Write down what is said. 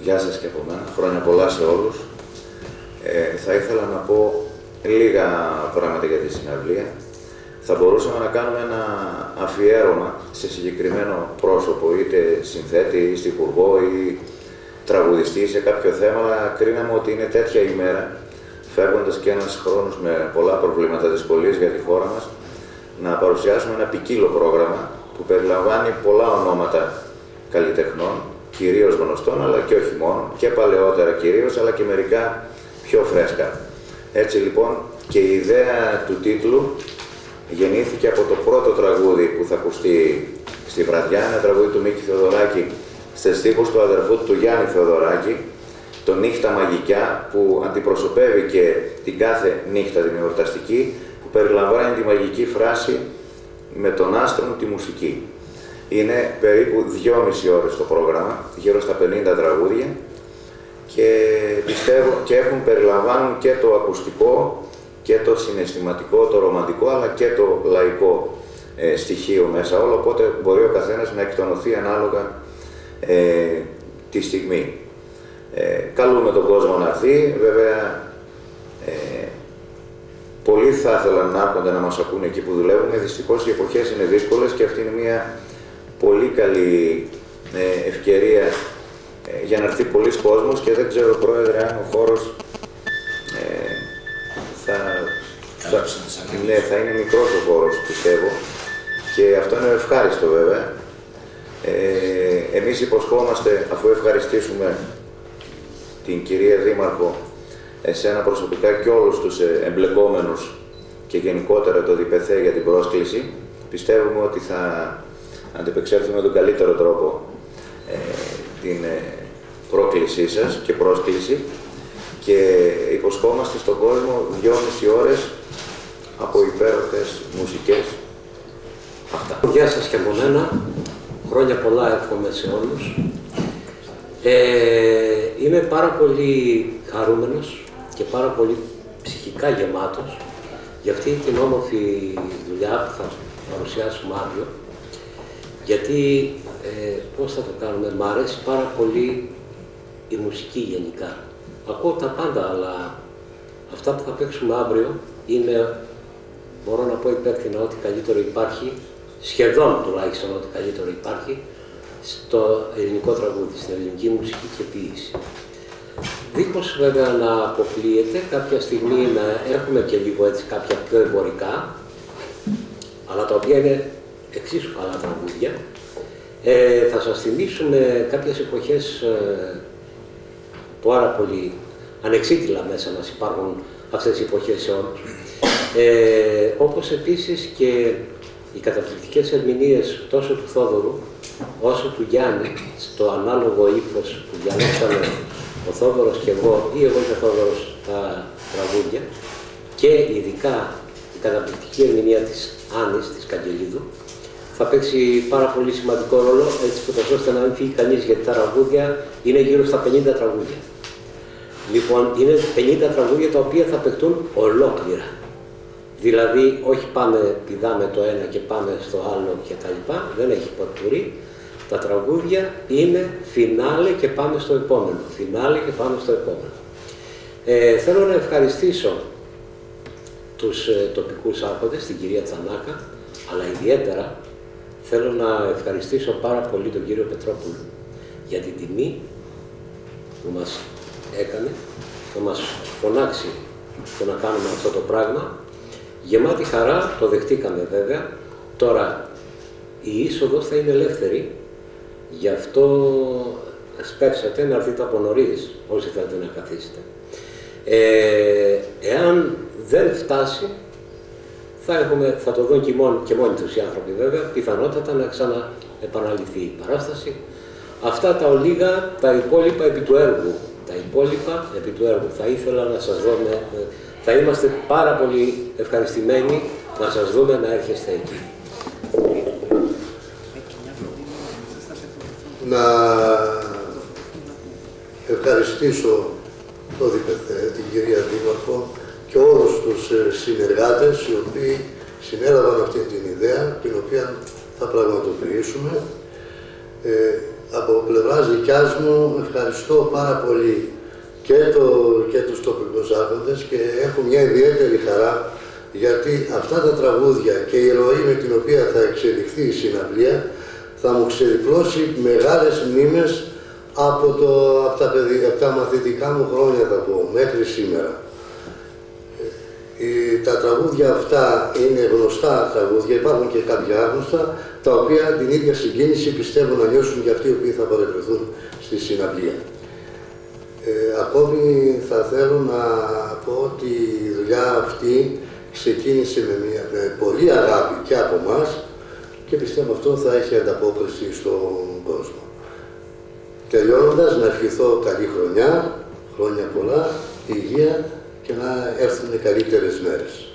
Γεια σας και από μένα. Χρόνια πολλά σε όλους. Θα ήθελα να πω λίγα πράγματα για τη συναυλία. Θα μπορούσαμε να κάνουμε ένα αφιέρωμα σε συγκεκριμένο πρόσωπο, είτε συνθέτη, ή στιχουργό, ή τραγουδιστή σε κάποιο θέμα, αλλά κρίναμε ότι είναι τέτοια ημέρα, φεύγοντας και ένας χρόνος με πολλά προβλήματα δυσκολίες για τη χώρα μας, να παρουσιάσουμε ένα ποικίλο πρόγραμμα που περιλαμβάνει πολλά ονόματα καλλιτεχνών, κυρίως γνωστών, αλλά και όχι μόνο, και παλαιότερα κυρίως, αλλά και μερικά πιο φρέσκα. Έτσι λοιπόν και η ιδέα του τίτλου γεννήθηκε από το πρώτο τραγούδι που θα ακουστεί στη βραδιά, ένα τραγούδι του Μίκη Θεοδωράκη στις στίχους του αδερφού του Γιάννη Θεοδωράκη, το «Νύχτα Μαγικιά», που αντιπροσωπεύει και την κάθε νύχτα την εορταστική, που περιλαμβάνει τη μαγική φράση «Με τον άστρον τη μουσική». Είναι περίπου 2,5 ώρες το πρόγραμμα, γύρω στα 50 τραγούδια, και πιστεύω και περιλαμβάνουν και το ακουστικό και το συναισθηματικό, το ρομαντικό, αλλά και το λαϊκό στοιχείο μέσα όλο, οπότε μπορεί ο καθένας να εκτονωθεί ανάλογα τη στιγμή. Καλούμε τον κόσμο να έρθει, βέβαια πολλοί θα ήθελαν να έρχονται να μας ακούνε εκεί που δουλεύουμε, δυστυχώς οι εποχές είναι δύσκολες και αυτή είναι μια πολύ καλή ευκαιρία για να έρθει πολλοί κόσμος και δεν ξέρω, Πρόεδρε, αν ο χώρος θα είναι μικρός ο χώρος, πιστεύω, και αυτό είναι ευχάριστο βέβαια. Εμείς υποσχόμαστε, αφού ευχαριστήσουμε την κυρία Δήμαρχο, εσένα προσωπικά και όλους τους εμπλεκόμενους και γενικότερα το ΔΠΘ για την πρόσκληση, πιστεύουμε ότι θα αντιπεξέλθουμε με τον καλύτερο τρόπο την πρόκλησή σας και πρόσκληση, και υποσχόμαστε στον κόσμο 2,5 ώρες από υπέροχες μουσικές. Αυτά. Γεια σας και από μένα. Χρόνια πολλά εύχομαι σε όλους. Είμαι πάρα πολύ χαρούμενος και πάρα πολύ ψυχικά γεμάτος για αυτή την όμορφη δουλειά που θα παρουσιάσουμε αύριο, γιατί πώς θα το κάνουμε, μ' αρέσει πάρα πολύ η μουσική γενικά. Ακούω τα πάντα, αλλά αυτά που θα παίξουμε αύριο είναι, μπορώ να πω υπεύθυνα, ότι καλύτερο υπάρχει, σχεδόν τουλάχιστον ότι καλύτερο υπάρχει, στο ελληνικό τραγούδι, στην ελληνική μουσική και ποίηση. Δίχως βέβαια να αποκλείεται κάποια στιγμή να έχουμε και λίγο έτσι κάποια πιο εμπορικά, αλλά τα οποία είναι εξίσου καλά τραγούδια. Θα σας θυμίσουμε κάποιες εποχές πάρα πολύ ανεξίτηλα μέσα μας υπάρχουν αυτές οι εποχές σε όλους. Όπως επίσης και οι καταπληκτικές ερμηνείες τόσο του Θόδωρου όσο του Γιάννη στο ανάλογο ύφος που διαλέξαμε ο Θόδωρος και εγώ, ή εγώ και ο Θόδωρος, τα τραγούδια, και ειδικά η καταπληκτική ερμηνεία της Άννης, της Καγγελίδου, θα παίξει πάρα πολύ σημαντικό ρόλο, έτσι που ώστε να μην φύγει κανείς, γιατί τα τραγούδια είναι γύρω στα 50 τραγούδια. Λοιπόν, είναι 50 τραγούδια τα οποία θα παιχτούν ολόκληρα. Δηλαδή, όχι πάμε, πηδάμε το ένα και πάμε στο άλλο και τα λοιπά, δεν έχει ποτπουρί. Τα τραγούδια είναι φινάλε και πάμε στο επόμενο, φινάλε και πάμε στο επόμενο. Θέλω να ευχαριστήσω τους τοπικούς άρχοντες, την κυρία Τσανάκα, αλλά ιδιαίτερα θέλω να ευχαριστήσω πάρα πολύ τον κύριο Πετρόπουλο για την τιμή που μας έκανε, να μας φωνάξει το να κάνουμε αυτό το πράγμα. Γεμάτη χαρά, το δεχτήκαμε βέβαια. Τώρα η είσοδος θα είναι ελεύθερη, γι' αυτό σπεύσατε να έρθετε από νωρίς, όσοι θέλετε να καθίσετε. Εάν δεν φτάσει, θα το δουν και μόνοι τους οι άνθρωποι βέβαια, πιθανότατα να ξαναεπαναληφθεί η παράσταση. Αυτά τα ολίγα, τα υπόλοιπα επί του έργου. Θα ήθελα να σας δω, θα είμαστε πάρα πολύ ευχαριστημένοι να σας δούμε να έρχεστε εκεί. Να ευχαριστήσω το ΔΠΘ, την κυρία Δήμαρχο και όλους τους συνεργάτες οι οποίοι συνέλαβαν αυτή την ιδέα, την οποία θα πραγματοποιήσουμε. από πλευράς δικιάς μου ευχαριστώ πάρα πολύ και τους τοπικούς άρχοντες και έχω μια ιδιαίτερη χαρά γιατί αυτά τα τραγούδια και η ροή με την οποία θα εξελιχθεί η συναυλία θα μου ξεδιπλώσει μεγάλες μνήμες από τα μαθητικά μου χρόνια, θα πω, μέχρι σήμερα. Τα τραγούδια αυτά είναι γνωστά τραγούδια, υπάρχουν και κάποια άγνωστα, τα οποία την ίδια συγκίνηση πιστεύω να νιώσουν και αυτοί οι οποίοι θα παρευρεθούν στη συναυλία. Ακόμη θα θέλω να πω ότι η δουλειά αυτή ξεκίνησε με πολύ αγάπη και από εμάς και πιστεύω αυτό θα έχει ανταπόκριση στον κόσμο. Τελειώνοντας, να ευχηθώ καλή χρονιά, χρόνια πολλά, υγεία και να έρθουν καλύτερες μέρες.